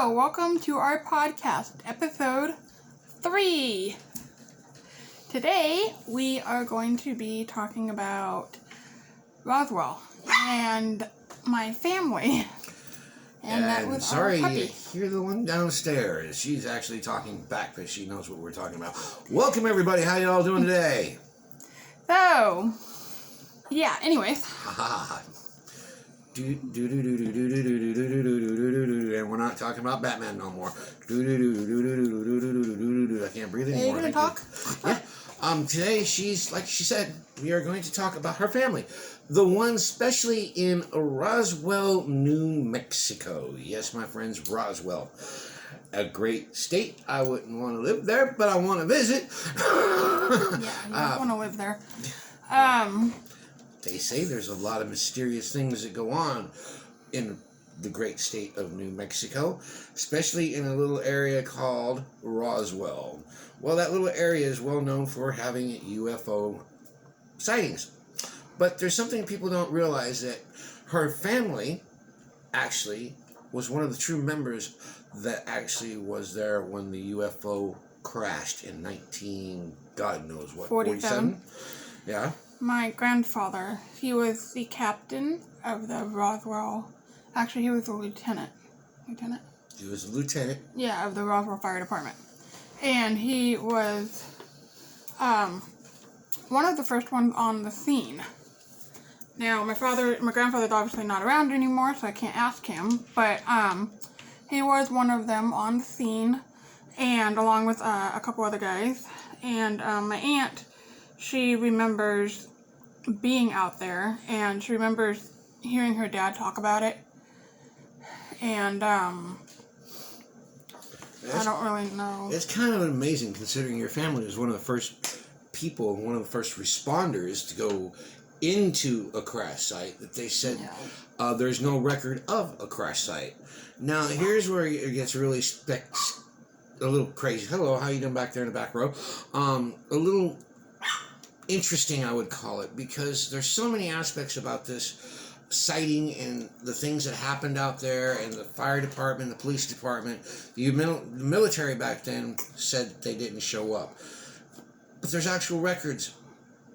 Hello, welcome to our podcast, episode 3. Today, we are going to be talking about Roswell and my family. And that was sorry, our puppy. you're the one downstairs. She's actually talking back because she knows what we're talking about. Welcome, everybody. How y'all doing today? So, yeah, anyways. And we're not talking about Batman no more. I can't breathe anymore. Are you going to talk? Yeah. Today, she's, like she said, we are going to talk about her family. The one especially in Roswell, New Mexico. Yes, my friends, Roswell. A great state. I wouldn't want to live there, but I want to visit. Yeah, you don't want to live there. They say there's a lot of mysterious things that go on in the great state of New Mexico, especially in a little area called Roswell. Well, that little area is well known for having UFO sightings. But there's something people don't realize, that her family actually was one of the true members that actually was there when the UFO crashed in God knows what, 47? Yeah. My grandfather, he was the captain of the Roswell. Actually, he was a lieutenant. Lieutenant? He was a lieutenant. Yeah, of the Roswell Fire Department. And he was one of the first ones on the scene. Now, my grandfather's obviously not around anymore, so I can't ask him. But he was one of them on the scene, and along with a couple other guys. And my aunt, she remembers being out there, and she remembers hearing her dad talk about it. And I don't really know. It's kind of amazing, considering your family was one of the first people, one of the first responders to go into a crash site, that they said there's no record of a crash site. Now, here's where it gets really a little crazy. Hello, how you doing back there in the back row? A little interesting, I would call it, because there's so many aspects about this sighting and the things that happened out there, and the fire department, the police department. The military back then said they didn't show up. But there's actual records.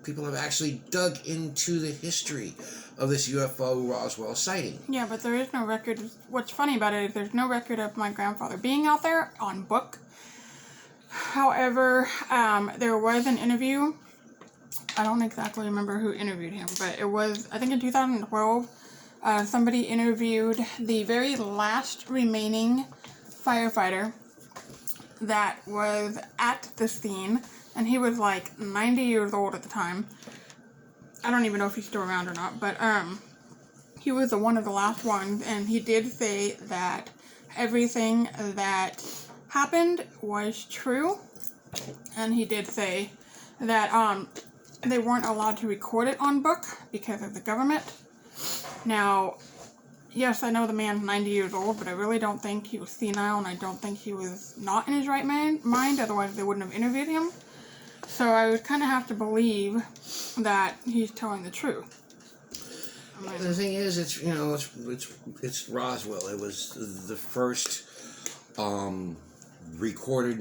People have actually dug into the history of this UFO Roswell sighting. Yeah, but there is no record. What's funny about it is there's no record of my grandfather being out there on book. However, there was an interview. I don't exactly remember who interviewed him, but it was, I think in 2012, somebody interviewed the very last remaining firefighter that was at the scene, and he was like 90 years old at the time. I don't even know if he's still around or not, but he was one of the last ones, and he did say that everything that happened was true, and he did say that they weren't allowed to record it on book because of the government. Now, yes, I know the man's 90 years old, but I really don't think he was senile, and I don't think he was not in his right mind, otherwise they wouldn't have interviewed him. So I would kind of have to believe that he's telling the truth. The thing is, it's Roswell. It was the first non-recorded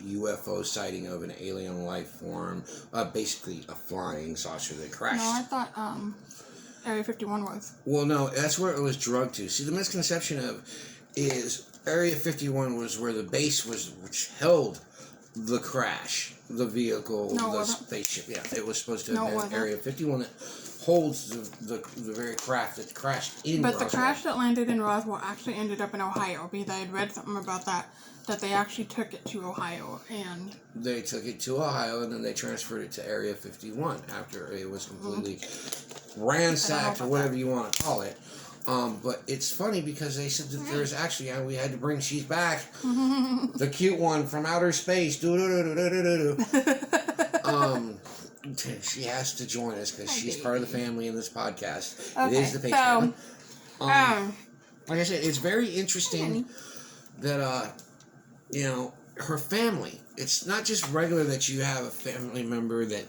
UFO sighting of an alien life form, basically a flying saucer that crashed. No, I thought Area 51 was. Well, no, that's where it was drugged to. See, the misconception is Area 51 was where the base was, which held the crash, the vehicle, the spaceship. Yeah, it was supposed to have been Area 51 that holds the very craft that crashed in Roswell. But the crash that landed in Roswell actually ended up in Ohio, because I had read something about that they actually took it to Ohio. And they took it to Ohio, and then they transferred it to Area 51 after it was completely ransacked, or whatever you want to call it. But it's funny because they said that there's actually, we had to bring, she's back, the cute one from outer space. She has to join us because she's part of the family in this podcast. Okay, it is the Patreon. Like I said, it's very interesting that, her family, it's not just regular that you have a family member that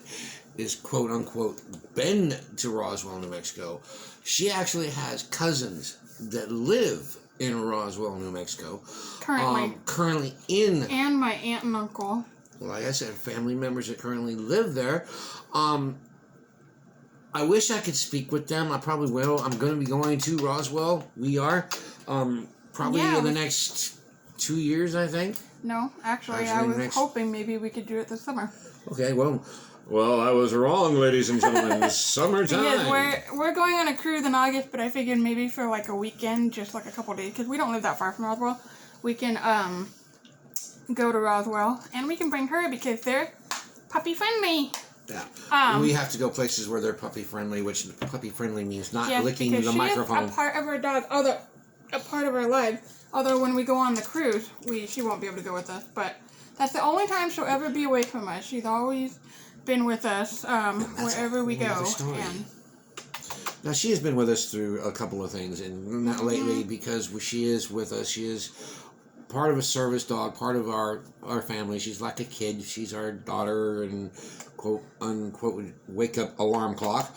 is quote unquote been to Roswell, New Mexico. She actually has cousins that live in Roswell, New Mexico. Currently. Currently in. And my aunt and uncle. Like I said, family members that currently live there. I wish I could speak with them. I probably will. I'm going to be going to Roswell. We are. Probably in the next 2 years, I think. No, actually I was hoping maybe we could do it this summer. Okay, well, I was wrong, ladies and gentlemen. It's summertime. Yes, we're going on a cruise in August, but I figured maybe for like a weekend, just like a couple days, because we don't live that far from Roswell, we can go to Roswell, and we can bring her because they're puppy friendly. Yeah. We have to go places where they're puppy friendly, which puppy friendly means not licking the microphone. Is a part of our dog, a part of our life. Although when we go on the cruise, she won't be able to go with us, but that's the only time she'll ever be away from us. She's always been with us wherever we go. And now she has been with us through a couple of things, and not lately because she is with us. She is part of a service dog, part of our family. She's like a kid. She's our daughter and quote unquote wake up alarm clock.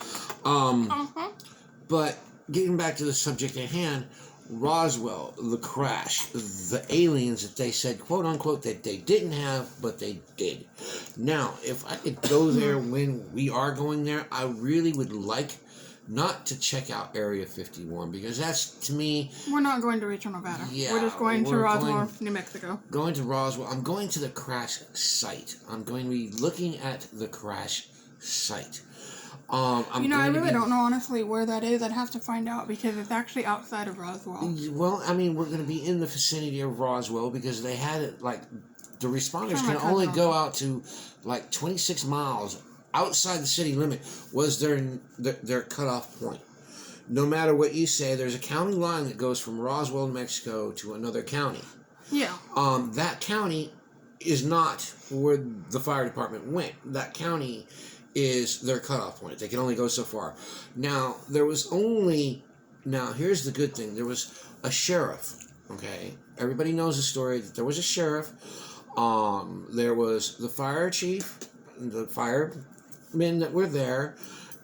But getting back to the subject at hand. Roswell, the crash, the aliens that they said, quote unquote, that they didn't have, but they did. Now, if I could go there when we are going there, I really would like not to check out Area 51 because that's, to me... We're not going to Rachel, Nevada. Yeah, we're just going to Roswell, New Mexico. Going to Roswell. I'm going to the crash site. I'm going to be looking at the crash site. I really don't know, honestly, where that is. I'd have to find out because it's actually outside of Roswell. Well, I mean, we're going to be in the vicinity of Roswell because they had it, like, the responders can only go out to, like, 26 miles outside the city limit was their cutoff point. No matter what you say, there's a county line that goes from Roswell, New Mexico to another county. Yeah. That county is not where the fire department went. That county is their cutoff point. They can only go so far. Now, here's the good thing. There was a sheriff, okay? Everybody knows the story that there was a sheriff. There was the fire chief, the firemen that were there,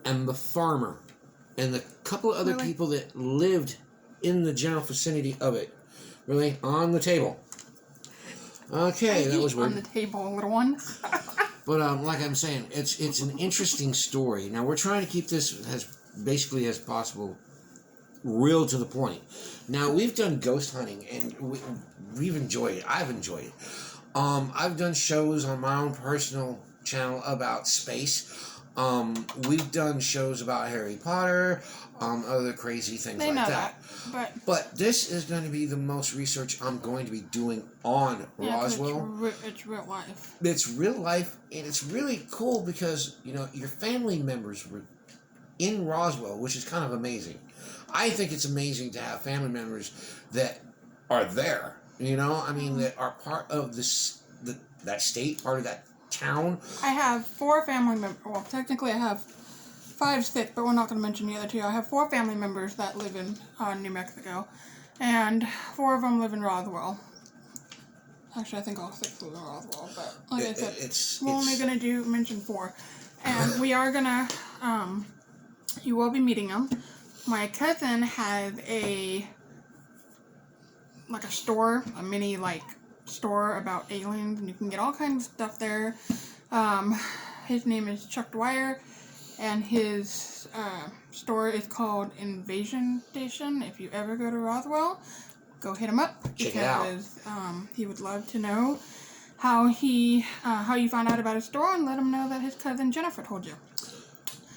and the farmer, and a couple of other people that lived in the general vicinity of it. Really? On the table. Okay, that was weird. On the table, little one. But like I'm saying, it's an interesting story. Now we're trying to keep this as basically as possible, real to the point. Now we've done ghost hunting and we've enjoyed it. I've enjoyed it. I've done shows on my own personal channel about space. We've done shows about Harry Potter, other crazy things like that. But this is going to be the most research I'm going to be doing on Roswell. It's real life. It's real life, and it's really cool because, your family members were in Roswell, which is kind of amazing. I think it's amazing to have family members that are there, that are part of that state, part of that town. I have 4 family members. Well, technically I have 5, 6, but we're not going to mention the other 2. I have 4 family members that live in New Mexico, and 4 of them live in Roswell. Actually, I think all 6 live in Roswell, but like I said, we're only going to mention 4. And we are going to, you will be meeting them. My cousin has a store, a mini, store about aliens, and you can get all kinds of stuff there. His name is Chuck Dwyer, and his store is called Invasion Station. If you ever go to Roswell, go hit him up because he would love to know how you found out about his store, and let him know that his cousin Jennifer told you.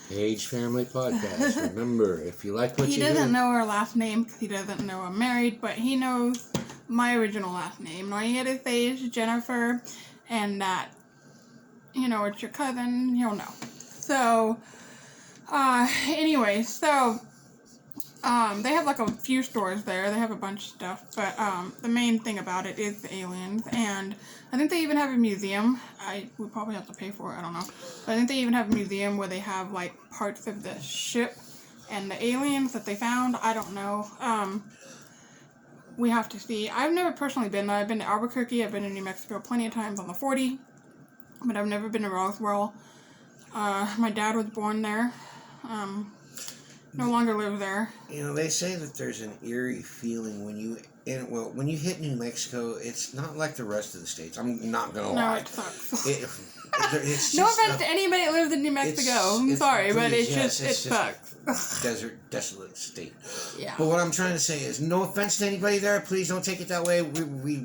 Page Family Podcast. Remember, if you like what you hear. He doesn't know her last name because he doesn't know I'm married, but he knows my original last name. All you gotta say is Jennifer, and that, it's your cousin, he'll know. So, anyway, they have a few stores there. They have a bunch of stuff, but the main thing about it is the aliens, and I think they even have a museum. We probably have to pay for it, I don't know. But I think they even have a museum where they have parts of the ship and the aliens that they found. I don't know. We have to see. I've never personally been there. I've been to Albuquerque. I've been to New Mexico plenty of times on the 40, but I've never been to Roswell. My dad was born there. no longer live there. You know, they say that there's an eerie feeling when you when you hit New Mexico. It's not like the rest of the states. I'm not gonna lie. No, it sucks. It's No just offense to anybody that lives in New Mexico. I'm sorry, but it sucks. Desert, desolate state. Yeah. But what I'm trying to say is, no offense to anybody there. Please don't take it that way. We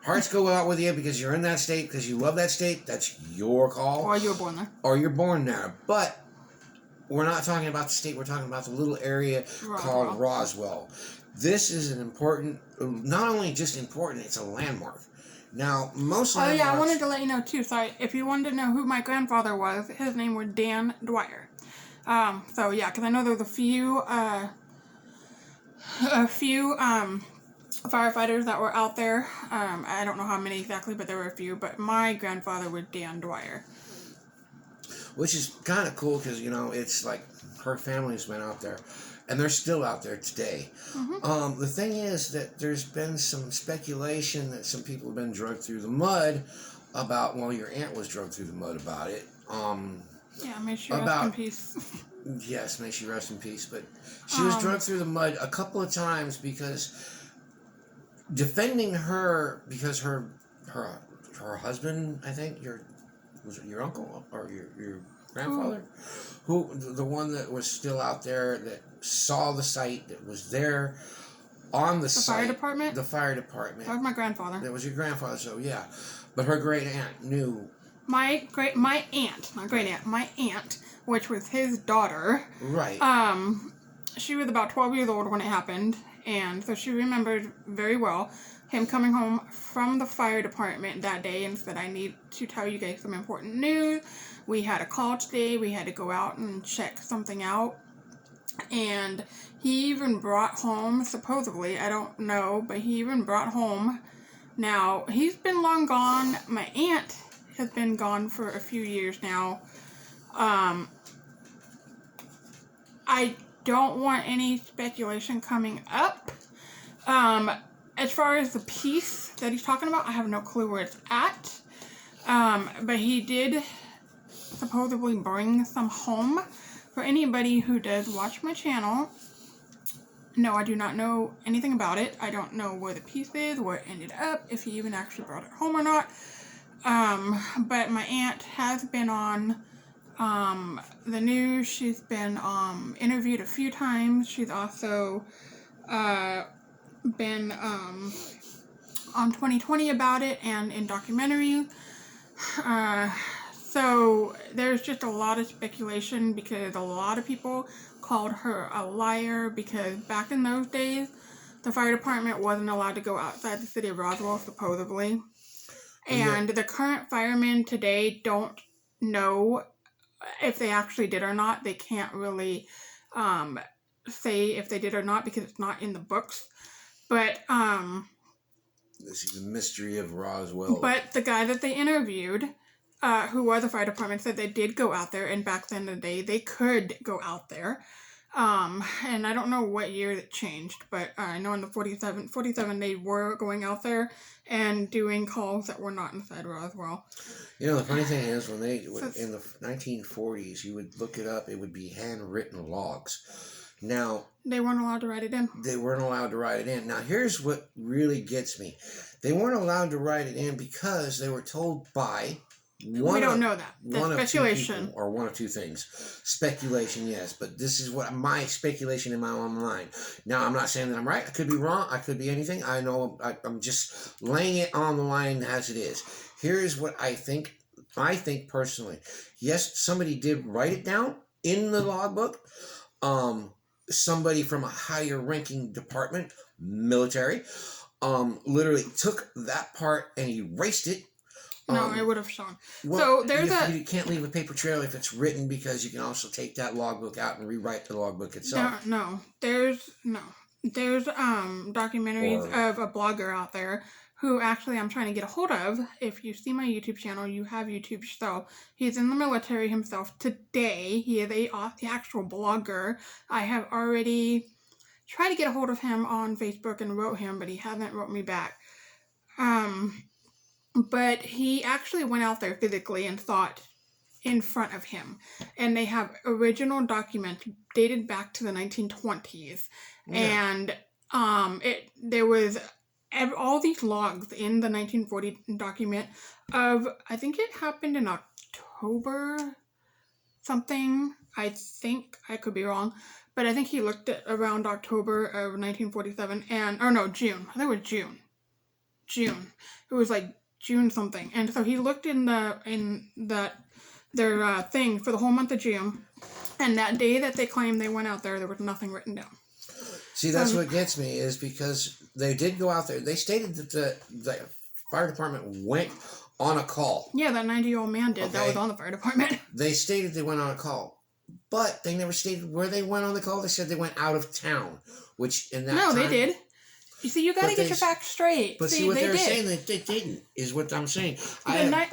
hearts go out with you because you're in that state, because you love that state. That's your call. Or you were born there. Or you're born there. But we're not talking about the state. We're talking about the little area called Roswell. This is an important, not only just important, it's a landmark. Now, most landmarks... Oh, yeah, I wanted to let you know, too. Sorry, if you wanted to know who my grandfather was, his name was Dan Dwyer. So, yeah, because I know there was a few firefighters that were out there. I don't know how many exactly, but there were a few. But my grandfather was Dan Dwyer. Which is kind of cool because, you know, it's like her family's been out there. And they're still out there today. Mm-hmm. The thing is that there's been some speculation that some people have been drugged through the mud about, well, your aunt was drugged through the mud about it. Yeah, may she rest in peace. Yes, may she rest in peace. But she was drugged through the mud a couple of times because defending her, because her husband, I think, was it your uncle or your grandfather? Who, the one that was still out there that saw the site, that was there on the site. Fire department? The fire department. That was my grandfather. That was your grandfather, so yeah. But her great aunt knew. My aunt, which was his daughter. Right. She was about 12 years old when it happened, and so she remembered very well him coming home from the fire department that day and said, I need to tell you guys some important news. We had a call today. We had to go out and check something out. And he even brought home, supposedly, I don't know, but he even brought home. Now, he's been long gone. My aunt has been gone for a few years now. I don't want any speculation coming up. As far as the piece that he's talking about, I have no clue where it's at. But he did supposedly bring some home. For anybody who does watch my channel, no, I do not know anything about it. I don't know where the piece is, where it ended up, if he even actually brought it home or not. But my aunt has been on the news. She's been interviewed a few times. She's also been on 2020 about it and in documentaries. So there's just a lot of speculation because a lot of people called her a liar because back in those days, the fire department wasn't allowed to go outside the city of Roswell, supposedly. And the current firemen today don't know if they actually did or not. They can't really say if they did or not because it's not in the books. But this is the mystery of Roswell. But the guy that they interviewed, who was the fire department, said they did go out there, and back then in the day they could go out there. And I don't know what year it changed, but I know in the 47 they were going out there and doing calls that were not inside Roswell. You know, the funny thing is, in the 1940s, you would look it up, it would be handwritten logs. Now, they weren't allowed to write it in. They weren't allowed to write it in. Now, here's what really gets me. They weren't allowed to write it in because they were told by we don't know that. That's speculation. Or one of two things. Speculation, yes. But this is what my speculation in my own mind. Now, I'm not saying that I'm right. I could be wrong. I could be anything. I know. I'm just laying it on the line as it is. Here's what I think. I think personally. Yes, somebody did write it down in the logbook. Somebody from a higher ranking department, military, literally took that part and erased it. No, it would have shown. Well, so there's you can't leave a paper trail if it's written because you can also take that logbook out and rewrite the logbook itself. There's documentaries of a blogger out there who actually I'm trying to get a hold of. If you see my YouTube channel, you have YouTube. So he's in the military himself today. He is the actual blogger. I have already tried to get a hold of him on Facebook and wrote him, but he hasn't wrote me back. But he actually went out there physically and thought in front of him, and they have original documents dated back to the 1920s, and there was all these logs in the 1940 document of, I think it happened in October something. I think, I could be wrong, but I think he looked at around October of 1947, June. I think it was June. It was like June something, and so he looked in their thing for the whole month of June, and that day that they claimed they went out there was nothing written down. See, that's what gets me, is because they did go out there. They stated that the fire department went on a call. Yeah, that 90-year-old man did. Okay. That was on the fire department. They stated they went on a call, but they never stated where they went on the call. They said they went out of town, which in that time... No, they did. You see, you got to get your facts straight. But see what they were saying, they didn't, is what I'm saying. The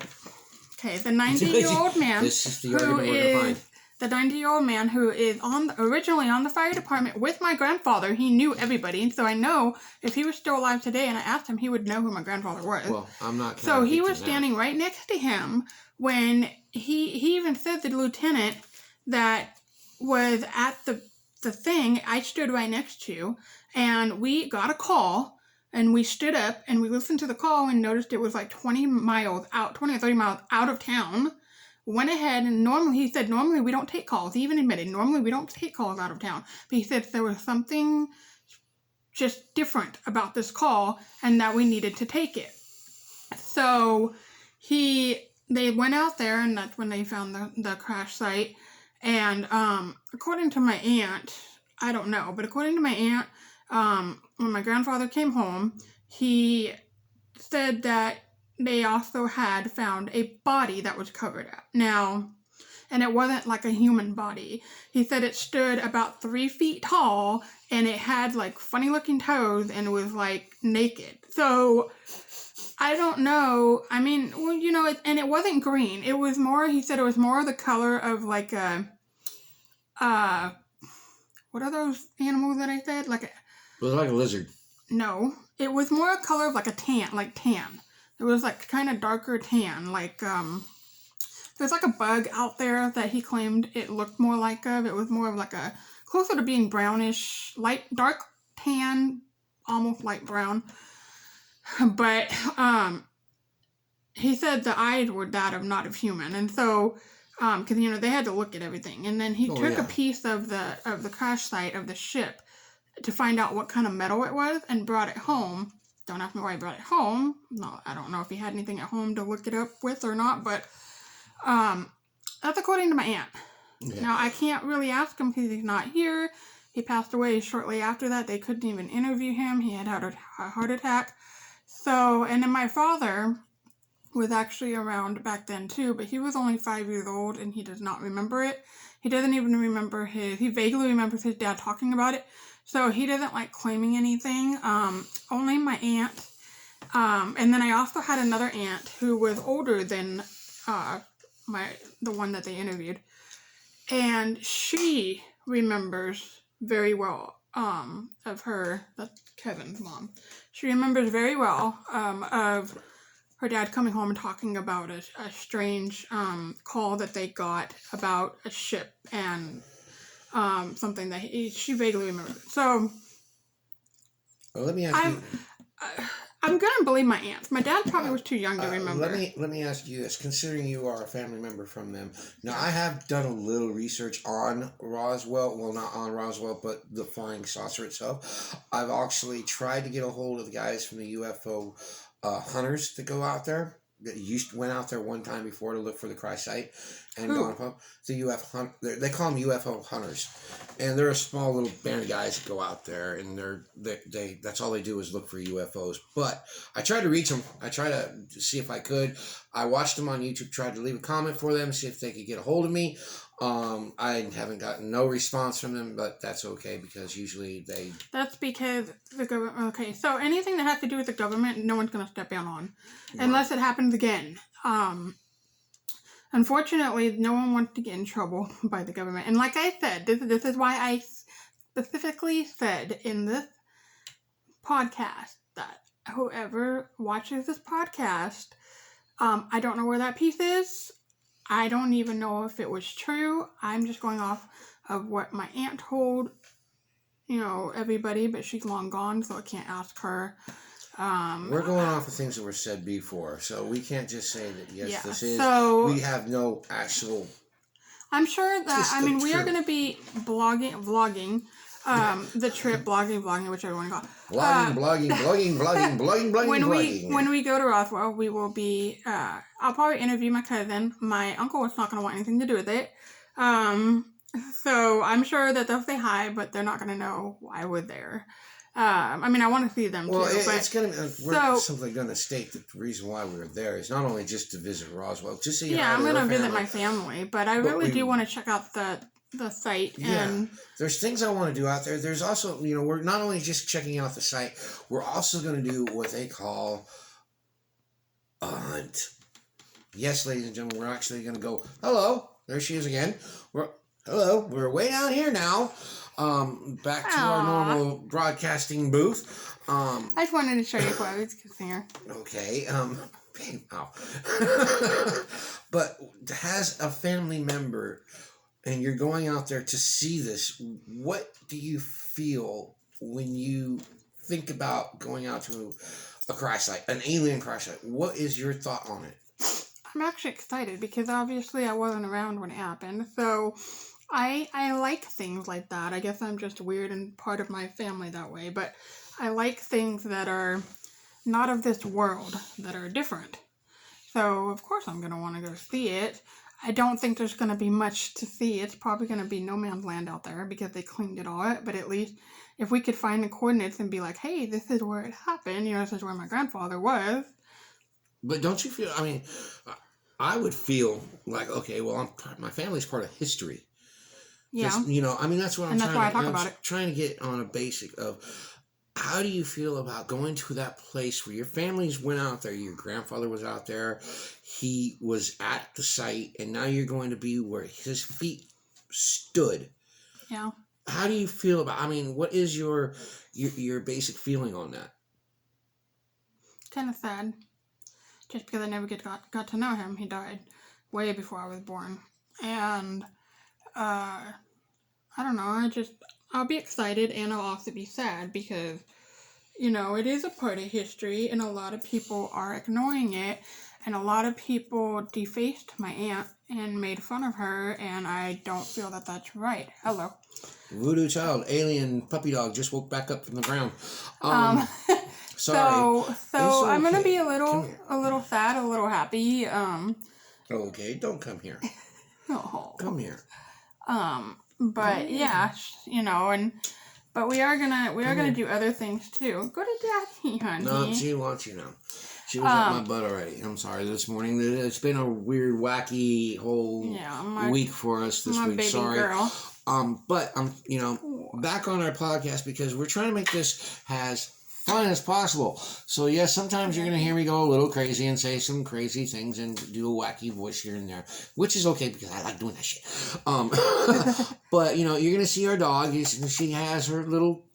90-year-old man... This is the argument we're going to find. The 90-year-old man who is originally on the fire department with my grandfather. He knew everybody, and so I know if he was still alive today and I asked him, he would know who my grandfather was. Well, I'm not. So he was standing right next to him when he even said the lieutenant that was at the thing I stood right next to, and we got a call, and we stood up and we listened to the call and noticed it was like 20 or 30 miles out of town. Went ahead and normally we don't take calls. He even admitted normally we don't take calls out of town. But he said there was something just different about this call and that we needed to take it. So they went out there, and that's when they found the crash site. And according to my aunt, I don't know, but according to my aunt, when my grandfather came home, he said that they also had found a body that was covered up. Now, and it wasn't like a human body. He said it stood about 3 feet tall, and it had like funny looking toes, and it was like naked. So, I don't know. I mean, well, you know, and it wasn't green. It was more, he said it was more the color of like what are those animals that I said? It was like a lizard. No, it was more a color of like tan. It was like kind of darker tan, like there's like a bug out there that he claimed it looked more like of. It was more of like a closer to being brownish, dark tan, almost light brown. But he said the eyes were that of not of human, and so because they had to look at everything, and then he took a piece of the crash site of the ship to find out what kind of metal it was and brought it home. Don't ask me why he brought it home. No, I don't know if he had anything at home to look it up with or not, but that's according to my aunt. Yeah. Now, I can't really ask him because he's not here. He passed away shortly after that. They couldn't even interview him. He had a heart attack. So, and then my father was actually around back then too, but he was only 5 years old and he does not remember it. He doesn't even remember he vaguely remembers his dad talking about it. So he doesn't like claiming anything. Only my aunt. And then I also had another aunt who was older than the one that they interviewed. And she remembers very well of her, that's Kevin's mom. She remembers very well of her dad coming home and talking about a strange call that they got about a ship and something that she vaguely remembers. So, well, let me ask you. I'm gonna believe my aunts. My dad probably was too young to remember. Let me ask you this: considering you are a family member from them, now I have done a little research on Roswell. Well, not on Roswell, but the flying saucer itself. I've actually tried to get a hold of the guys from the UFO hunters to go out there. That went out there one time before to look for the crash site and gone up. The UFO they call them UFO hunters, and they're a small little band of guys that go out there, and they that's all they do is look for UFOs. But I tried to reach them. I tried to see if I could. I watched them on YouTube, tried to leave a comment for them, see if they could get a hold of me. I haven't gotten no response from them, but that's okay because usually they... That's because the government... Okay, so anything that has to do with the government, no one's going to step in on. Yeah. Unless it happens again. Unfortunately, no one wants to get in trouble by the government. And like I said, this is why I specifically said in this podcast that whoever watches this podcast, I don't know where that piece is. I don't even know if it was true. I'm just going off of what my aunt told, everybody, but she's long gone, so I can't ask her. We're going off of things that were said before, so we can't just say that, yes, this is. So, we have no actual... I'm sure that, we are going to be vlogging, the trip, vlogging, whichever one you call it. Vlogging. When we go to Roswell, we will be, I'll probably interview my cousin. My uncle is not going to want anything to do with it. So I'm sure that they'll say hi, but they're not going to know why we're there. I want to see them too. It's going to. We're simply going to state that the reason why we were there is not only just to visit Roswell, just so I'm going to visit my family, but I really do want to check out the site. And there's things I want to do out there. There's also, we're not only just checking out the site, we're also going to do what they call a hunt. Yes, ladies and gentlemen, we're actually going to go. Hello, there she is again. We're way down here now. Back to our normal broadcasting booth. I just wanted to show you clothes, here. Okay. But has a family member, and you're going out there to see this, what do you feel when you think about going out to a crash site, an alien crash site? What is your thought on it? I'm actually excited because obviously I wasn't around when it happened, so I like things like that. I guess I'm just weird and part of my family that way, but I like things that are not of this world, that are different. So, of course, I'm going to want to go see it. I don't think there's going to be much to see. It's probably going to be no man's land out there because they cleaned it all up, but at least if we could find the coordinates and be like, hey, this is where it happened, this is where my grandfather was. But don't you feel, I would feel like, okay, well, my family's part of history. Yeah. That's what I'm trying to get on a basic of how do you feel about going to that place where your families went out there, your grandfather was out there, he was at the site, and now you're going to be where his feet stood. Yeah. How do you feel about, what is your basic feeling on that? Kind of sad. Just because I never got to know him. He died way before I was born. And I don't know, I'll be excited and I'll also be sad because, it is a part of history and a lot of people are ignoring it and a lot of people defaced my aunt and made fun of her and I don't feel that that's right. Hello. Voodoo child, alien puppy dog just woke back up from the ground. Sorry. So I'm going to be a little sad, a little happy. Okay, don't come here. Oh. Come here. But yeah, but we are gonna do other things too. Go to Daddy, honey. No, she wants you now. She was at my butt already. I'm sorry. This morning, it's been a weird, wacky whole week for us this week. Baby sorry. Girl. But I'm back on our podcast because we're trying to make this as fun as possible. So yes, sometimes you're going to hear me go a little crazy and say some crazy things and do a wacky voice here and there, which is okay because I like doing that shit. But you're going to see our dog. She has her little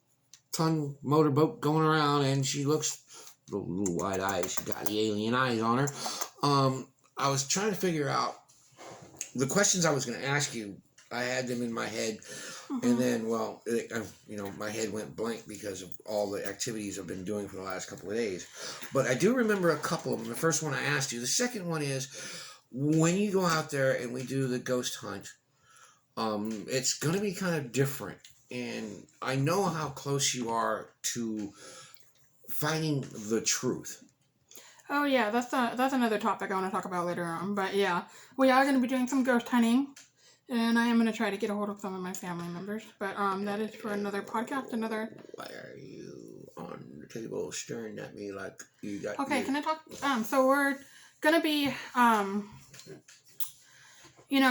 ton motorboat going around and she looks little wide eyes. She got the alien eyes on her. I was trying to figure out the questions I was going to ask you. I had them in my head. And then, my head went blank because of all the activities I've been doing for the last couple of days. But I do remember a couple of them. The first one I asked you. The second one is, when you go out there and we do the ghost hunt, it's going to be kind of different. And I know how close you are to finding the truth. Oh, yeah, that's another topic I want to talk about later on. But, yeah, we are going to be doing some ghost hunting. And I am going to try to get a hold of some of my family members. But that is for another podcast, Why are you on the table staring at me like you got... Okay, can I talk? So we're going to be,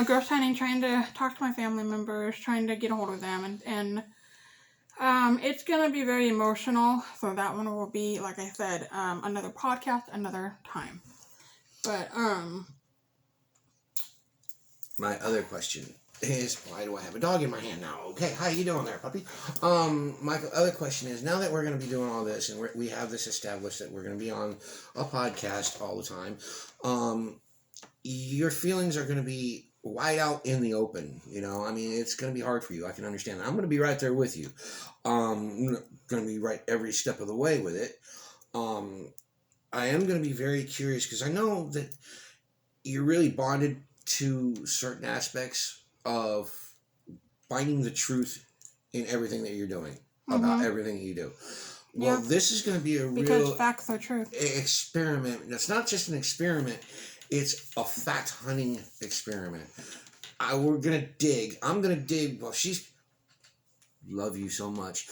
ghost hunting, trying to talk to my family members, trying to get a hold of them. And it's going to be very emotional. So that one will be, like I said, another podcast, another time. But, my other question is, why do I have a dog in my hand now? Okay, how you doing there, puppy? My other question is, now that we're going to be doing all this, and we have this established that we're going to be on a podcast all the time, your feelings are going to be wide out in the open. You know, I mean, it's going to be hard for you. I can understand that. I'm going to be right there with you. I'm going to be right every step of the way with it. I am going to be very curious because I know that you're really bonded to certain aspects of finding the truth in everything that you're doing, about everything you do. Well, this is going to be because real facts are truth. experiment. It's not just an experiment, it's a fact hunting experiment. We're going to dig. I'm going to dig. Well, she's love you so much.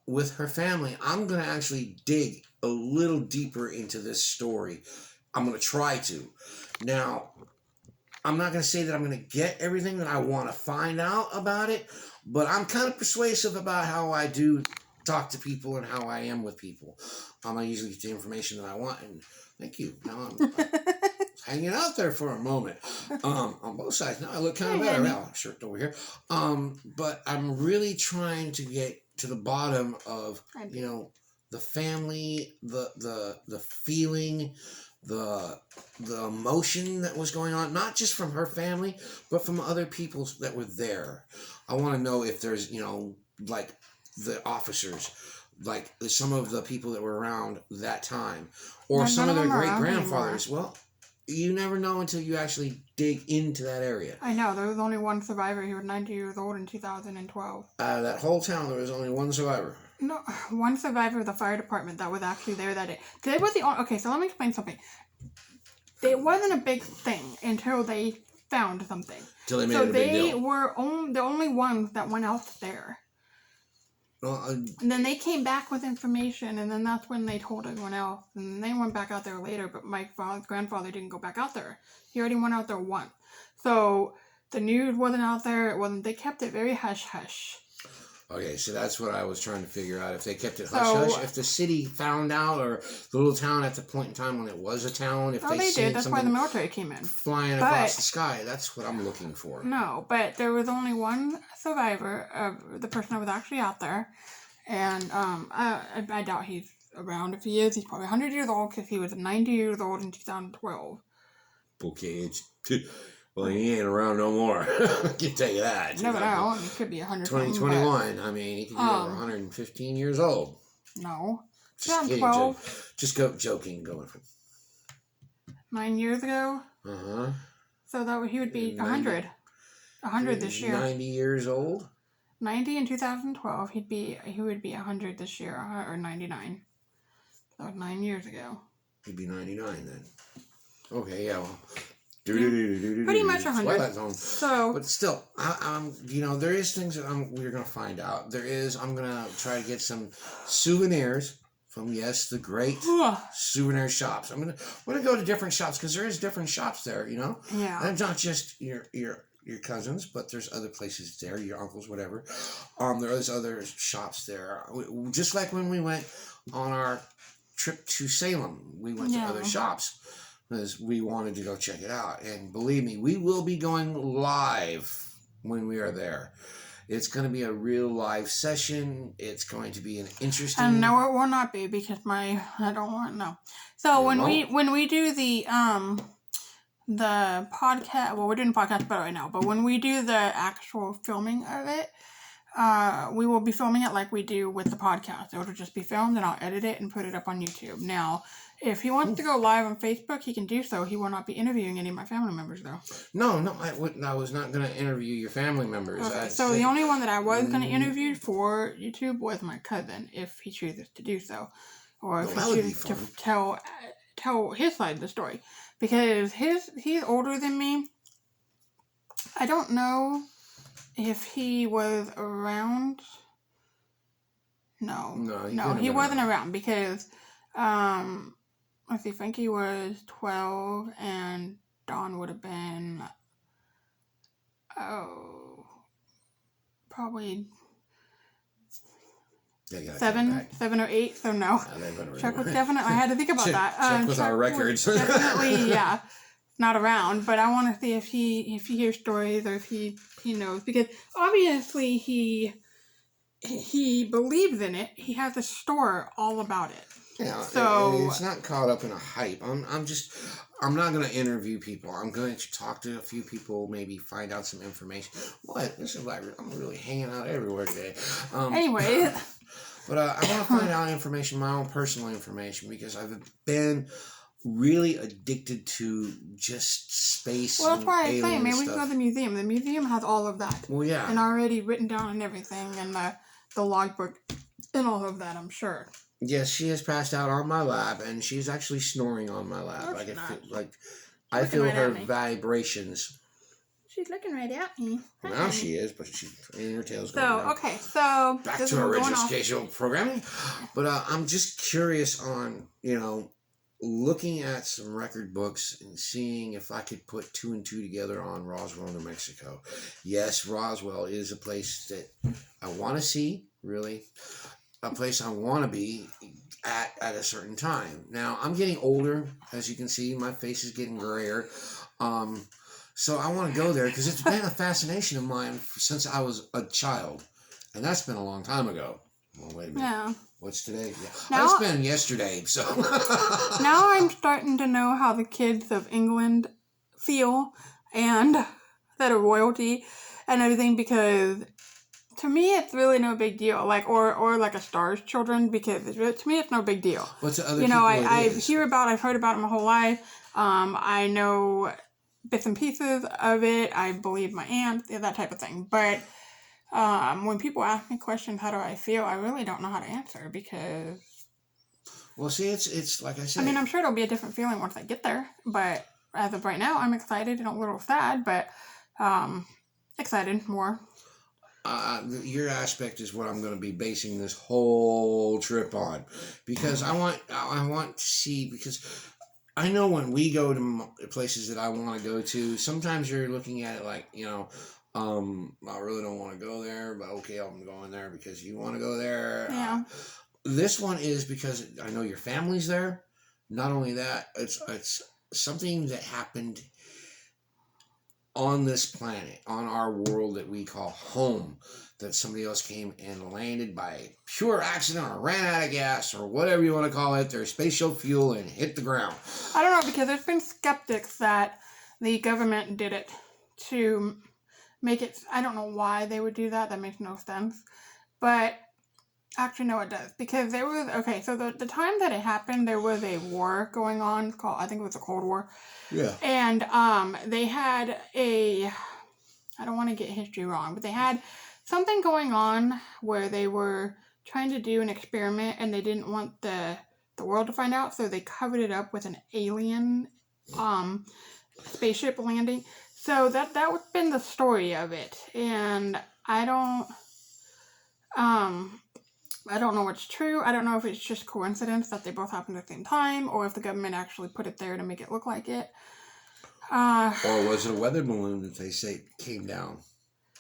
With her family, I'm going to actually dig a little deeper into this story. I'm going to try to. Now, I'm not going to say that I'm going to get everything that I want to find out about it, but I'm kind of persuasive about how I do talk to people and how I am with people. I usually get the information that I want, and thank you. Now I'm hanging out there for a moment. On both sides. Now I look kind of better now. Shirt over here. But I'm really trying to get to the bottom of, you know, the family, the feeling, the emotion that was going on, not just from her family, but from other people that were there. I want to know if there's, you know, like the officers, like some of the people that were around that time, or some of their great grandfathers. Well, you never know until you actually dig into that area. I know. There was only one survivor. He was 90 years old in 2012. Out of that whole town, there was only one survivor. No, one survivor of the fire department that was actually there that day. They were the only... Okay, so let me explain something. It wasn't a big thing until they found something. Till they made it a big deal. So they were the only ones that went out there. Well, and then they came back with information, and then that's when they told everyone else. And they went back out there later, but my grandfather didn't go back out there. He already went out there once. So the news wasn't out there. It wasn't. They kept it very hush-hush. Okay, so that's what I was trying to figure out. If they kept it hush-hush, if the city found out, or the little town at the point in time when it was a town, if they did. That's why the military came in. Flying across the sky, that's what I'm looking for. No, but there was only one survivor of the person that was actually out there, and I doubt he's around. If he is, he's probably 100 years old because he was 90 years old in 2012. Okay, well, he ain't around no more. I can tell you that. Never know. He could be 100. 2021. I mean, he could be over 115 years old. No. Just kidding. 12. Just go joking. Going from 9 years ago. So he would be 100. 100 this year. 90 years old. 90 in 2012. He would be 100 this year, or 99. So 9 years ago. He'd be 99 then. Okay, yeah. Well. Pretty much 100. So, but still, you know, there is things that we're gonna find out. I'm gonna try to get some souvenirs from the great souvenir shops. We're gonna go to different shops because there is different shops there. You know, and it's not just your cousins, but there's other places there, your uncles, whatever. There's other shops there. Just like when we went on our trip to Salem, we went to other shops. Because we wanted to go check it out. And believe me, we will be going live when we are there. It's going to be a real live session. It's going to be an interesting... And no, it will not be because I don't want... No. So when we do the podcast... Well, we're doing the podcast right now. But when we do the actual filming of it, we will be filming it like we do with the podcast. It will just be filmed and I'll edit it and put it up on YouTube. Now... If he wants to go live on Facebook, he can do so. He will not be interviewing any of my family members, though. No, I was not going to interview your family members. Okay, so the only one that I was going to interview for YouTube was my cousin, if he chooses to do so. Or if he chooses to tell his side of the story. Because he's older than me. I don't know if he was around. No, he wasn't around because... let's see, Frankie was 12, and Dawn would have been, probably 7 or 8, so no. Chuck was definitely, I had to think about that. Check with our records. Definitely, not around, but I want to see if he hears stories or if he knows, because obviously he believes in it. He has a store all about it. Yeah, So it's not caught up in a hype. I'm not going to interview people. I'm going to talk to a few people, maybe find out some information. What? This is like, I'm really hanging out everywhere today. anyway, But I want to find out information, my own personal information, because I've been really addicted to just space well, that's why I'm saying alien maybe we stuff. can go to the museum. The museum has all of that. Well, yeah. And already written down and everything, and the logbook and all of that, I'm sure. Yes, she has passed out on my lap, and she's actually snoring on my lap. No, she's not. I feel right her at me. vibrations. She's looking right at me. Well, now she is, but she's her tail's going So, down. okay, so... Back to our educational programming. But I'm just curious on, looking at some record books and seeing if I could put 2 and 2 together on Roswell, New Mexico. Yes, Roswell is a place that I want to see, really. A place I want to be at a certain time. Now, I'm getting older. As you can see, my face is getting grayer. So I want to go there because it's been a fascination of mine since I was a child. And that's been a long time ago. Well, wait a minute. Yeah. What's today? Yeah. Now, That's been yesterday, so... Now I'm starting to know how the kids of England feel and that are royalty and everything, because to me it's really no big deal. Like or like a Star's children, because to me it's no big deal. What's the other I've heard about it my whole life. I know bits and pieces of it. I believe my aunt, that type of thing. But when people ask me questions, how do I feel? I really don't know how to answer, because... Well, see, it's like I said... I mean, I'm sure it'll be a different feeling once I get there, but as of right now, I'm excited and a little sad, but excited more. Your aspect is what I'm going to be basing this whole trip on, because I want to see, because I know when we go to places that I want to go to, sometimes you're looking at it like, I really don't want to go there, but okay, I'm going there because you want to go there. Yeah. This one is because I know your family's there. Not only that, it's something that happened on this planet, on our world that we call home, that somebody else came and landed by pure accident or ran out of gas or whatever you want to call it, their spatial fuel, and hit the ground. I don't know, because there's been skeptics that the government did it to make it... I don't know why they would do that. That makes no sense. But actually, no, it does. Because there was... Okay, so the time that it happened, there was a war going on. I think it was the Cold War. Yeah. And they had a... I don't want to get history wrong, but they had something going on where they were trying to do an experiment and they didn't want the world to find out, so they covered it up with an alien spaceship landing. So that would have been the story of it. And I don't know what's true. I don't know if it's just coincidence that they both happened at the same time, or if the government actually put it there to make it look like it. Or was it a weather balloon that they say came down?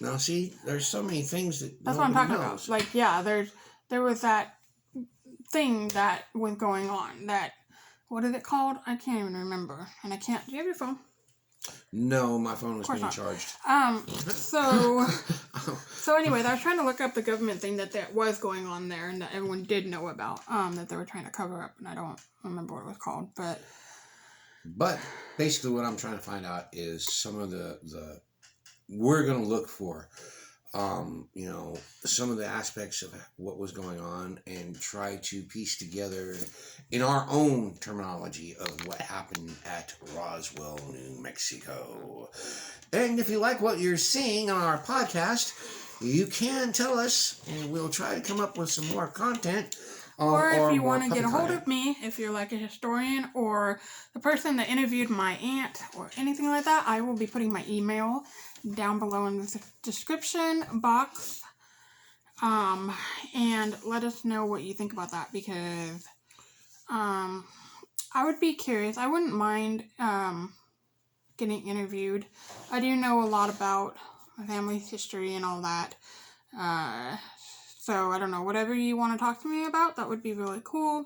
Now, see, there's so many things that that's what I'm talking knows. about. Like, yeah, there was that thing that was going on. That, what is it called? I can't even remember. And I can't... Do you have your phone? No, my phone was being charged. So anyways, I was trying to look up the government thing that was going on there, and that everyone did know about, that they were trying to cover up, and I don't remember what it was called, but basically what I'm trying to find out is some of the we're going to look for, some of the aspects of what was going on and try to piece together in our own terminology of what happened at Roswell, New Mexico. And if you like what you're seeing on our podcast, you can tell us and we'll try to come up with some more content. Or if you want to get a hold of me, if you're like a historian or the person that interviewed my aunt or anything like that, I will be putting my email down below in the description box. And let us know what you think about that, because I would be curious. I wouldn't mind getting interviewed. I do know a lot about my family's history and all that. So, I don't know, whatever you want to talk to me about, that would be really cool.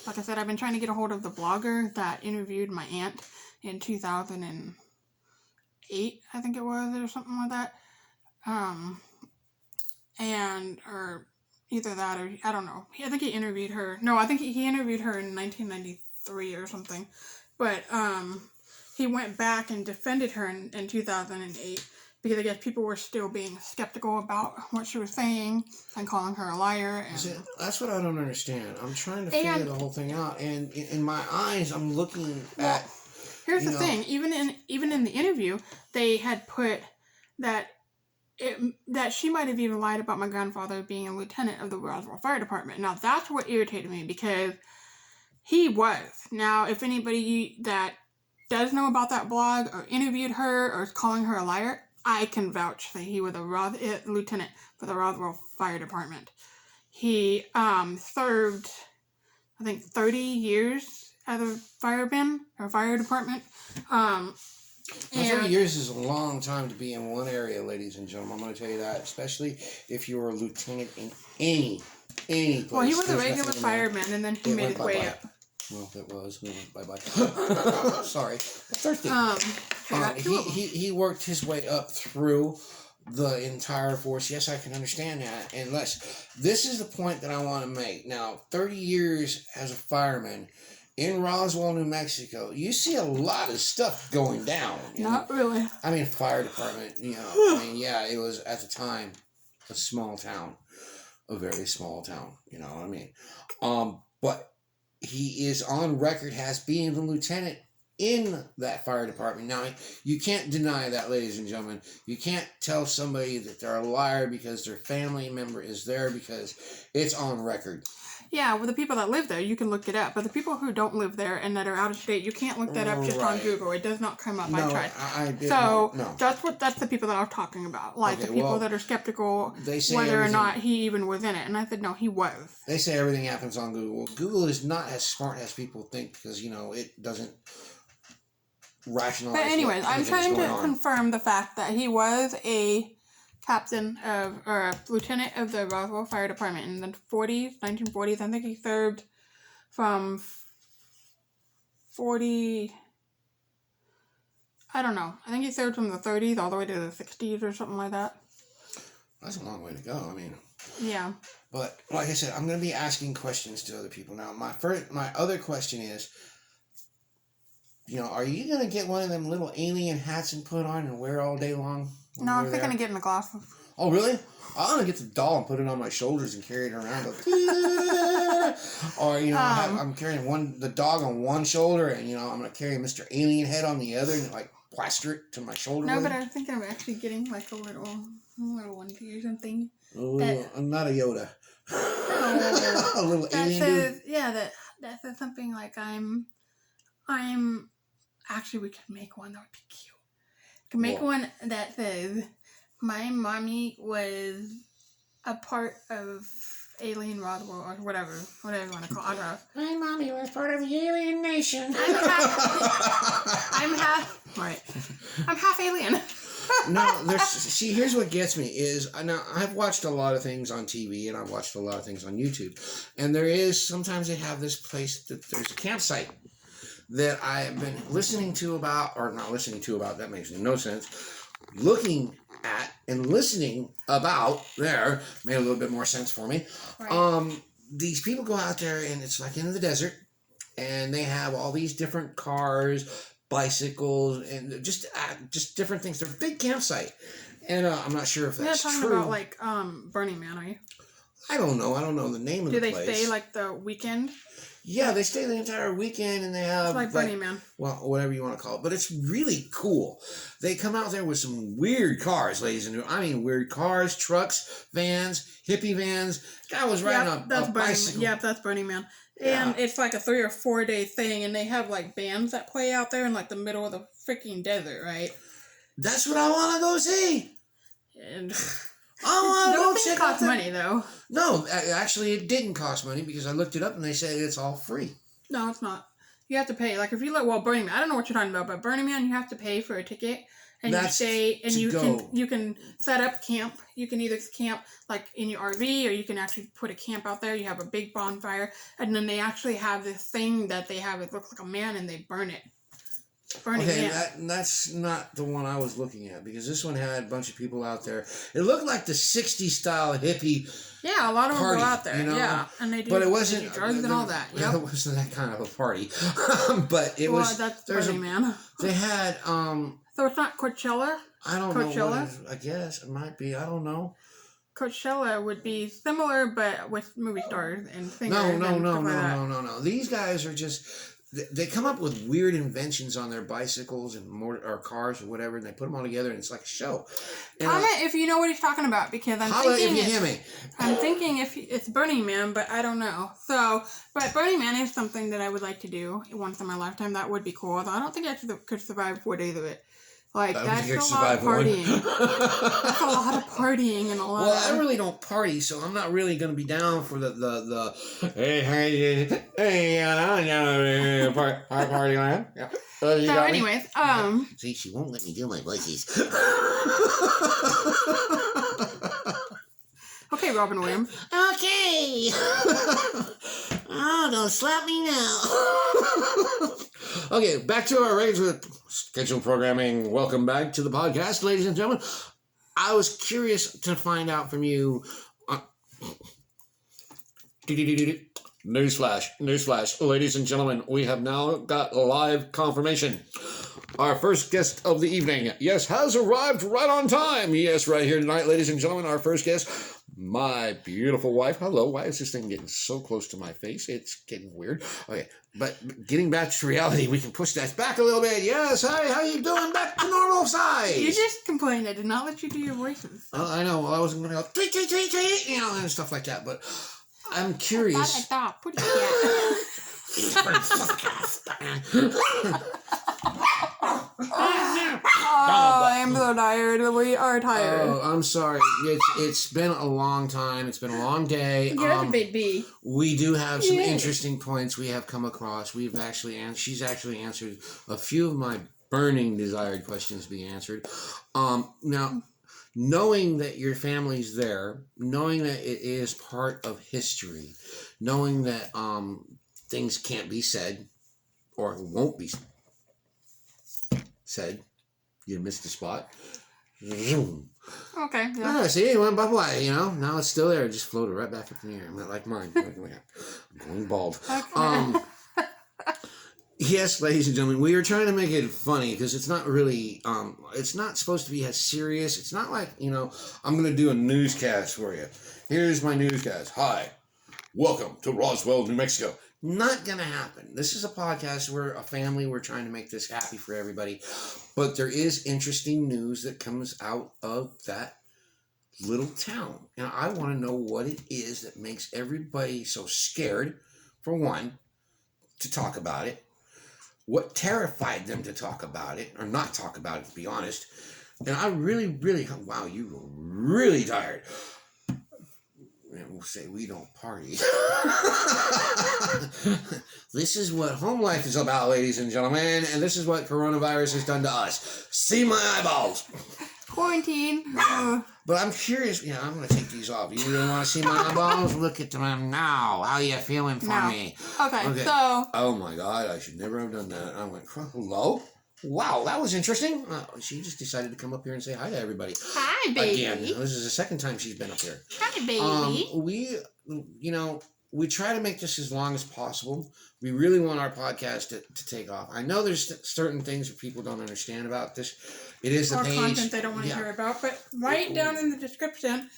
Like I said, I've been trying to get a hold of the blogger that interviewed my aunt in 2008, I think it was, or something like that. Either that or I don't know. I think he interviewed her. No, I think he interviewed her in 1993 or something. But he went back and defended her in 2008 because I guess people were still being skeptical about what she was saying and calling her a liar. And See, that's what I don't understand. I'm trying to figure the whole thing out, and in my eyes, I'm looking at. Here's the thing. Even in the interview, they had put that. That she might have even lied about my grandfather being a lieutenant of the Roswell Fire Department. Now, that's what irritated me because he was. Now, if anybody that does know about that blog or interviewed her or is calling her a liar, I can vouch that he was a lieutenant for the Roswell Fire Department. He served, I think, 30 years as a fireman or fire department. 30 years is a long time to be in one area, ladies and gentlemen. I'm going to tell you that, especially if you were a lieutenant in any place. Well, he was a regular fireman, and then he made his way up. Well, it was. Bye-bye. Sorry. Thirsty. He worked his way up through the entire force. Yes, I can understand that. And this is the point that I want to make. Now, 30 years as a fireman in Roswell, New Mexico, you see a lot of stuff going down. Not really. I mean, fire department, yeah, it was at the time a small town, a very small town, you know what I mean? But he is on record as being the lieutenant in that fire department. Now, you can't deny that, ladies and gentlemen. You can't tell somebody that they're a liar because their family member is there, because it's on record. Yeah, well, the people that live there, you can look it up. But the people who don't live there and that are out of state, you can't look that up just on Google. It does not come up. I tried. That's the people that I was talking about. Like the people that are skeptical whether or not he even was in it. And I said, no, he was. They say everything happens on Google. Well, Google is not as smart as people think because, it doesn't rationalize. But anyways, I'm trying to confirm the fact that he was a captain or a lieutenant of the Roswell Fire Department in the 1940s. I think he served from 40. I don't know. I think he served from the 30s all the way to the 60s or something like that. That's a long way to go. I mean. Yeah. But like I said, I'm going to be asking questions to other people now. My other question is, are you going to get one of them little alien hats and put on and wear all day long? No, I'm thinking of getting the glasses. Oh, really? I'm going to get the doll and put it on my shoulders and carry it around. Or, I'm carrying the dog on one shoulder and, I'm going to carry Mr. Alien Head on the other and, plaster it to my shoulder. No, but I was thinking of actually getting, a little onesie or something. I'm not a Yoda. A little alien dude. Yeah, that says something like I'm... Actually, we could make one that would be cute. We could make one that says, my mommy was a part of Alien Roswell, or whatever you want to call it. I don't know. My mommy was part of the alien nation. I'm half alien. No, here's what gets me is, now I've watched a lot of things on TV and I've watched a lot of things on YouTube, and sometimes they have this place that there's a campsite that I have been listening to about, or not listening to about, that makes no sense, looking at and listening about there made a little bit more sense for me. Right. These people go out there and it's like in the desert, and they have all these different cars, bicycles, and just different things. They're a big campsite, and I'm not sure if that's true. You're talking about Burning Man, are you? I don't know. I don't know the name of the place. Do they stay the weekend? Yeah, they stay the entire weekend, and they have... It's like Burning Man. Well, whatever you want to call it. But it's really cool. They come out there with some weird cars, ladies and gentlemen. I mean, weird cars, trucks, vans, hippie vans. Guy was riding a bicycle. Yep, that's Burning Man. Yeah. And it's like a 3 or 4 day thing, and they have bands that play out there in the middle of the freaking desert, right? That's what I want to go see. And... Oh, it cost money, though. No, actually, it didn't cost money because I looked it up and they said it's all free. No, it's not. You have to pay. If you look, Burning Man, I don't know what you're talking about, but Burning Man, you have to pay for a ticket, and you stay, and you can set up camp. You can either camp in your RV, or you can actually put a camp out there. You have a big bonfire, and then they actually have this thing that they have. It looks like a man, and they burn it. Burning Okay, Man. that's not the one I was looking at, because this one had a bunch of people out there. It looked like the 60s style hippie. Yeah, a lot of them party, go out there. you know? Yeah, and they do. But it wasn't they do drugs and all that. Yep. It wasn't that kind of a party. But it was. That's Burning Man. They had. So it's not Coachella. I don't Coachella? know. What I guess it might be. I don't know. Coachella would be similar, but with movie stars and singers. No. These guys are just. They come up with weird inventions on their bicycles and or cars or whatever, and they put them all together, and it's like a show. And comment if you know what he's talking about, because I'm thinking if you hear me. I'm thinking if it's Burning Man, but I don't know. So, but Burning Man is something that I would like to do once in my lifetime. That would be cool. Although I don't think I could survive 4 days of it. Like, that's a lot of partying. That's a lot of partying and a lot I really don't party, so I'm not really going to be down for the party on. Yeah. So anyways, See, she won't let me do my voices. Okay, Robin Williams. Okay. Oh, don't slap me now. Okay, back to our regular scheduled programming. Welcome back to the podcast, ladies and gentlemen. I was curious to find out from you. Newsflash, ladies and gentlemen, we have now got live confirmation. Our first guest of the evening, yes, has arrived right on time. Yes, right here tonight, ladies and gentlemen, our first guest, my beautiful wife. Hello, why is this thing getting so close to my face? It's getting weird. Okay, but getting back to reality, we can push that back a little bit. Yes, hi, how you doing? Back to normal size. You just complained I did not let you do your voices. I know, well, I wasn't going to go, tweet, tweet, tweet, tweet, you know, and stuff like that, but I'm curious. I thought, put it Oh, I'm so tired. We are tired. Oh, I'm sorry. It's been a long time. It's been a long day. You're the big B. We do have some interesting points we have come across. She's actually answered a few of my burning desired questions to be answered. Now, knowing that your family's there, knowing that it is part of history, knowing that things can't be said or won't be said. You missed the spot. Okay. Yeah. See, it went bye-bye, you know. Now it's still there. It just floated right back up in the air. Like mine. I'm going bald. Okay. Yes, ladies and gentlemen, we are trying to make it funny because it's not really, it's not supposed to be as serious. It's not like, you know, I'm going to do a newscast for you. Here's my newscast. Hi, welcome to Roswell, New Mexico. Not going to happen. This is a podcast. We're a family. We're trying to make this happy for everybody. But there is interesting news that comes out of that little town. And I want to know what it is that makes everybody so scared, for one, to talk about it. What terrified them to talk about it, or not talk about it, to be honest. And I really, wow, you were really tired. And we'll say we don't party. This is what home life is about, ladies and gentlemen, and this is what coronavirus has done to us. See my eyeballs. Quarantine. But I'm curious. Yeah, I'm going to take these off. You really want to see my eyeballs? Look at them now. How you feeling for me? Okay, so. Oh my God, I should never have done that. I went, hello? Wow, that was interesting. She just decided to come up here and say hi to everybody. Hi, baby. Again, this is the second time she's been up here. Hi, baby. We try to make this as long as possible. We really want our podcast to take off. I know there's certain things that people don't understand about this. It is the page. Or content they don't want to hear about. But write down in the description,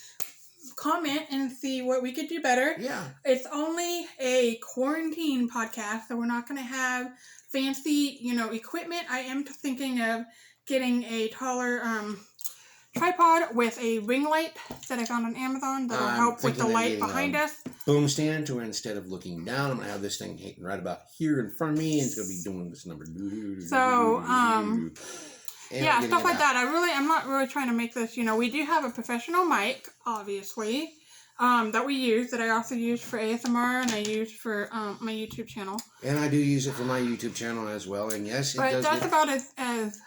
comment, and see what we could do better. Yeah. It's only a quarantine podcast, so we're not going to have fancy, equipment. I am thinking of getting a taller tripod with a ring light that I found on Amazon that'll help with the light behind us. Boom stand to where instead of looking down, I'm gonna have this thing hitting right about here in front of me, and it's gonna be doing this number. So, yeah, stuff like that. I'm not really trying to make this. We do have a professional mic, obviously, that we use, that I also use for ASMR, and I use for my YouTube channel. And I do use it for my YouTube channel as well. And yes, that's about as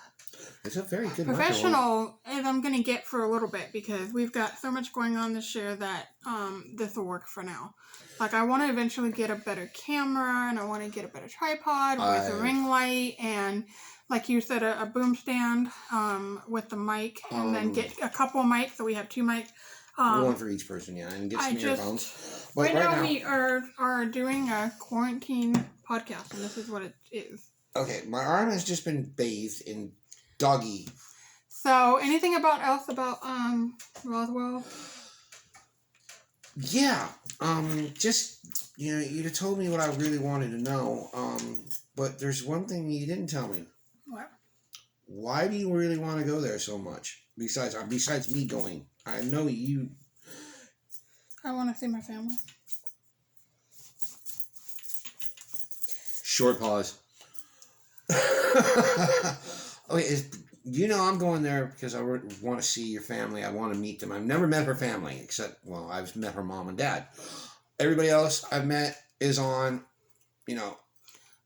it's a very good professional as I'm going to get for a little bit, because we've got so much going on this year that this will work for now. Like, I want to eventually get a better camera, and I want to get a better tripod with a ring light, and like you said, a boom stand with the mic, and then get a couple mics, so we have 2 mics. One for each person, yeah, and get some earphones. But right now we are doing a quarantine podcast, and this is what it is. Okay, my arm has just been bathed in doggy. So, anything else about Roswell? Yeah, just, you'd have told me what I really wanted to know, but there's one thing you didn't tell me. What? Why do you really want to go there so much? Besides me going, I know you. I want to see my family. Short pause. Okay, I'm going there because I want to see your family. I want to meet them. I've never met her family, except, I've met her mom and dad. Everybody else I've met is on, They're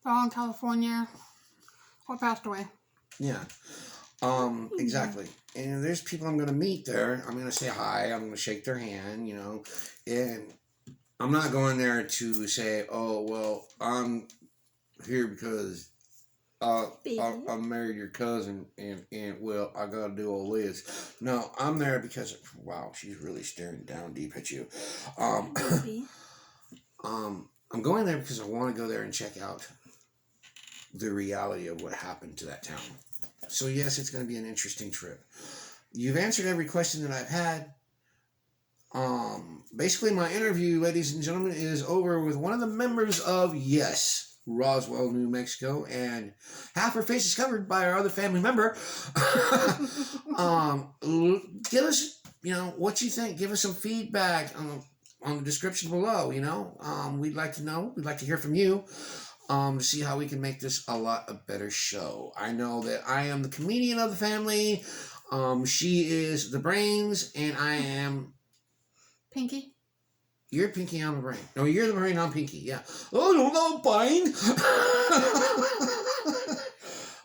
all in California. Or passed away. Yeah. Exactly. And there's people I'm going to meet there. I'm going to say hi. I'm going to shake their hand, and I'm not going there to say, oh, well, I'm here because I married your cousin, and I got to do all this. No, I'm there because, wow, she's really staring down deep at you. I'm going there because I want to go there and check out the reality of what happened to that town. So yes, it's going to be an interesting trip. You've answered every question that I've had. Basically, my interview, ladies and gentlemen, is over with one of the members of, yes, Roswell, New Mexico, and half her face is covered by our other family member. Give us, what you think. Give us some feedback on the description below. We'd like to know. We'd like to hear from you. To see how we can make this a better show. I know that I am the comedian of the family. She is the brains, and I am... Pinky? You're Pinky, I'm the brain. No, you're the brain, I'm Pinky, yeah. Oh, no, brain!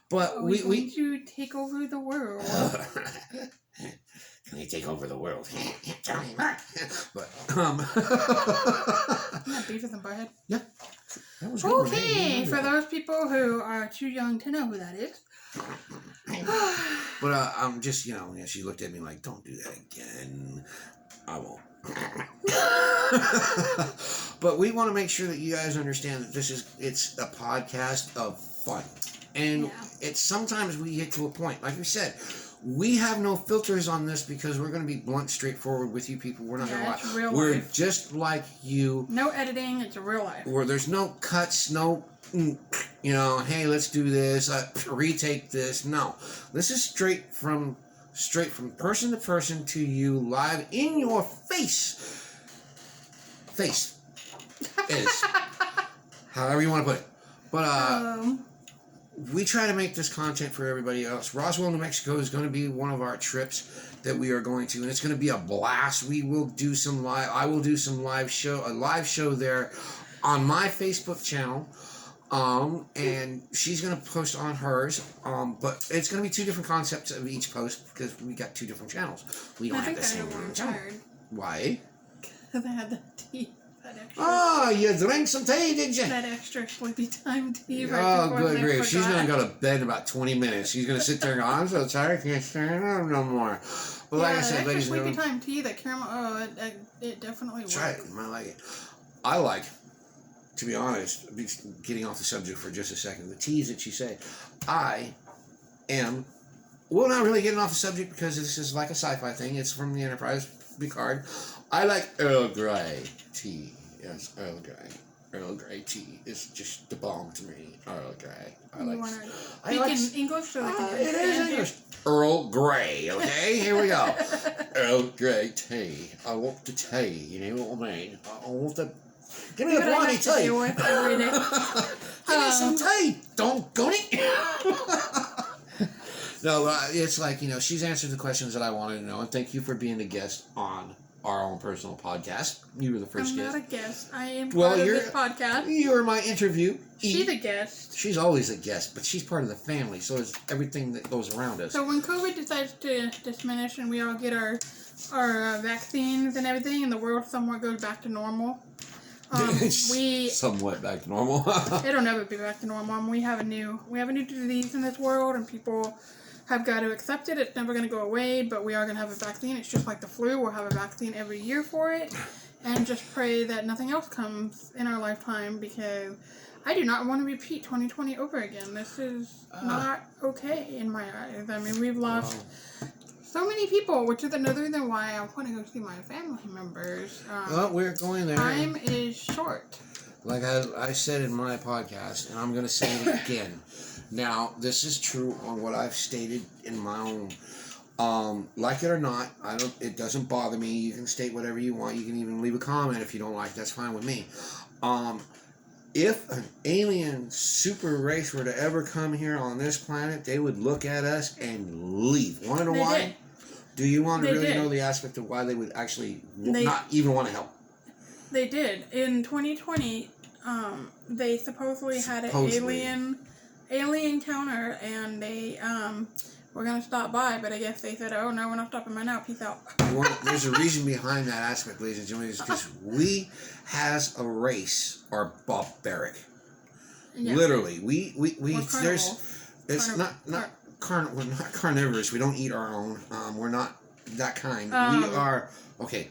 But we going to take over the world. Can we take over the world? Tell me, but, Not Beavis and Butthead? Yeah. Okay, for those people who are too young to know who that is. But I'm just, she looked at me like, don't do that again. I won't. But we want to make sure that you guys understand that it's a podcast of fun. And it's sometimes we get to a point, like we said, we have no filters on this because we're going to be blunt, straightforward with you people. We're not going to lie. We're just like you. No editing. It's a real life. Where there's no cuts, no, hey, let's do this, retake this. No, this is straight from person to person to you, live in your face. Face is however you want to put it. But we try to make this content for everybody else. Roswell, New Mexico is going to be one of our trips that we are going to, and it's going to be a blast. I will do some live show there on my Facebook channel. And she's going to post on hers. But it's going to be 2 different concepts of each post because we got 2 different channels. We don't have the same channel. Why? Because I had the tea. You drank some tea, did you? That extra sleepy time tea. Oh, good grief. She's going to go to bed in about 20 minutes. She's going to sit there and go, I'm so tired, I can't stand up no more. But like I said, ladies and gentlemen. Sleepy time tea, that caramel, it definitely works. Try it. I like it. I like, to be honest, getting off the subject for just a second, the teas that you say, I am, not really getting off the subject because this is like a sci-fi thing. It's from the Enterprise Picard. I like Earl Grey tea. Yes, Earl Grey. Earl Grey tea is just the bomb to me. Earl Grey. You want to speak in English so they can it is English. Earl Grey, okay? Here we go. Earl Grey tea. I want the tea, you know what I mean? I want the... Give me the bloody tea. Give me some tea. Don't go No, it's like, she's answered the questions that I wanted to know, and thank you for being a guest on our own personal podcast. You were the first guest. I'm not a guest. I am part of this podcast. You're my interview. She's a guest. She's always a guest, but she's part of the family, so is everything that goes around us. So when COVID decides to diminish and we all get our vaccines and everything, and the world somewhat goes back to normal, We somewhat back to normal. It'll never be back to normal. We have a new disease in this world, and people have got to accept it. It's never going to go away, but we are going to have a vaccine. It's just like the flu. We'll have a vaccine every year for it, and just pray that nothing else comes in our lifetime, because I do not want to repeat 2020 over again. This is not okay in my eyes. I mean, we've lost so many people, which is another reason why I want to go see my family members. Well, we're going there. Time is short. Like I said in my podcast, and I'm going to say it again. Now, this is true on what I've stated in my own. Like it or not, it doesn't bother me. You can state whatever you want. You can even leave a comment if you don't like. That's fine with me. If an alien super race were to ever come here on this planet, they would look at us and leave. Want to know why? Did. Do you want to really did. know the aspect of why they would actually not even want to help? They did. In 2020, they supposedly had an alien encounter, and they were going to stop by, but I guess they said, oh, no, we're not stopping by now. Peace out. Well, there's a reason behind that aspect, ladies and gentlemen, is because we, as a race, are barbaric. Yeah. Literally. We We're we're not carnivorous. We don't eat our own. We're not that kind. We are, okay.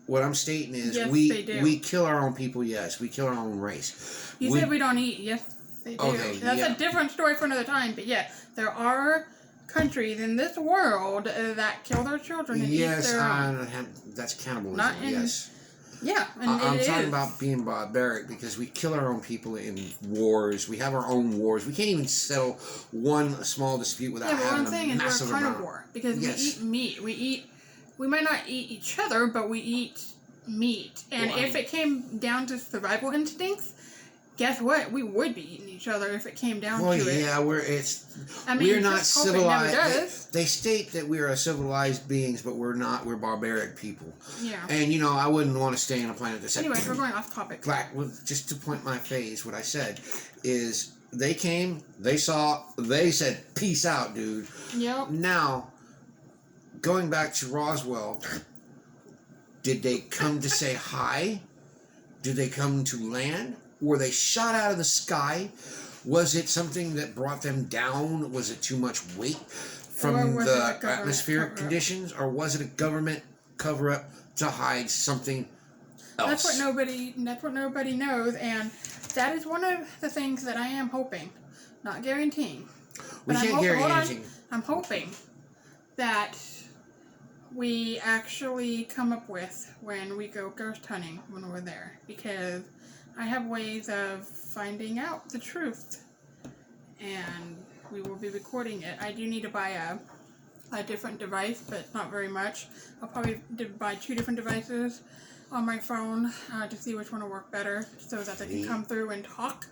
What I'm stating is yes, we kill our own people, yes. We kill our own race. You said we don't eat. Yes, they do. Okay, That's a different story for another time, but yeah, there are countries in this world that kill their children and eat their own. That's cannibalism, Not in, yes. Yeah, and I'm talking about being barbaric because we kill our own people in wars. We have our own wars. We can't even settle one small dispute without having a massive we're a amount. carnivore because we eat meat. We might not eat each other, but we eat meat. And if it came down to survival instincts, guess what? We would be eating each other if it came down to it. Yeah, we're not civilized. They state that we are civilized beings, but we're not. We're barbaric people. Yeah. And I wouldn't want to stay on a planet that said. Anyways, we're going off topic. Just to point my face, what I said is they came, they saw, they said, "Peace out, dude." Yep. Now, going back to Roswell, did they come to say hi? Did they come to land? Were they shot out of the sky? Was it something that brought them down? Was it too much weight from the atmospheric conditions? Or was it a government cover-up to hide something else? That's what nobody knows, and that is one of the things that I am hoping, not guaranteeing. We can't guarantee anything. I'm hoping that we actually come up with when we go ghost hunting when we're there, because I have ways of finding out the truth, and we will be recording it. I do need to buy a different device, but it's not very much. I'll probably buy 2 different devices on my phone to see which one will work better, so that they can come through and talk.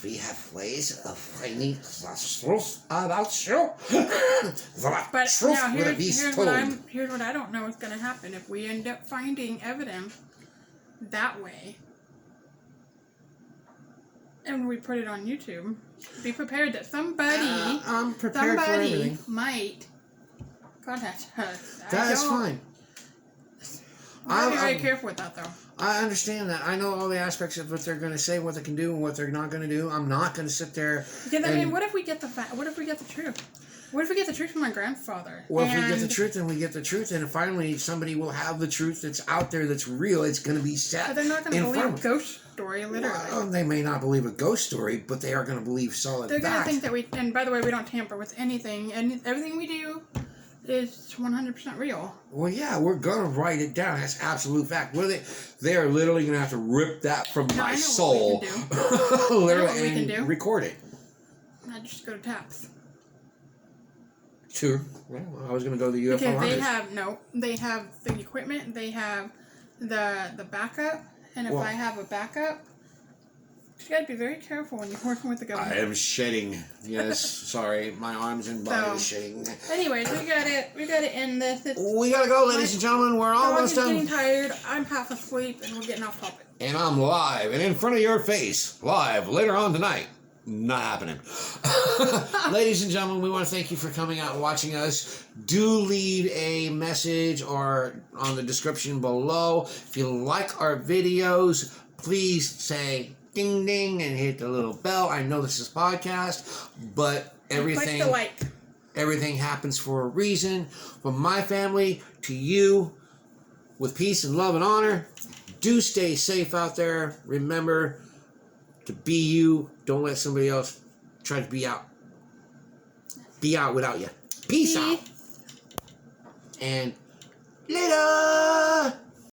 We have ways of finding the truth about you. But now here's what I don't know is going to happen if we end up finding evidence that way. And we put it on YouTube. Be prepared that somebody might contact us. That's fine. I'm very careful with that, though. I understand that. I know all the aspects of what they're going to say, what they can do, and what they're not going to do. I'm not going to sit there. Because I mean, what if we get the truth? What if we get the truth from my grandfather? Well, if we get the truth, then we get the truth, and finally somebody will have the truth that's out there, that's real. It's going to be set. But they're not going to believe a ghost story, literally. Well, they may not believe a ghost story, but they are going to believe solid facts. They're going to think that and by the way, we don't tamper with anything, and everything we do is 100% real. Well, yeah, we're going to write it down. That's absolute fact. What are they are literally going to have to rip that from my soul. Literally, and record it. I just go to taps. Sure. Well, I was going to go to the UFO because hunters. They have the equipment, they have the backup, and if I have a backup, you gotta be very careful when you're working with the government. I am shedding. Yes, sorry, my arms and body is shedding. Anyways, we gotta end this. We gotta go, ladies and gentlemen. We're almost done. I'm getting tired. I'm half asleep, and we're getting off topic. And I'm live and in front of your face, live later on tonight. Not happening. Ladies and gentlemen, we want to thank you for coming out and watching us. Do leave a message or on the description below. If you like our videos, please say ding ding and hit the little bell. I know this is a podcast, but everything, click the like. Everything happens for a reason. From my family to you, with peace and love and honor, do stay safe out there. Remember to be you. Don't let somebody else try to be out. Be out without you. Peace out. And later.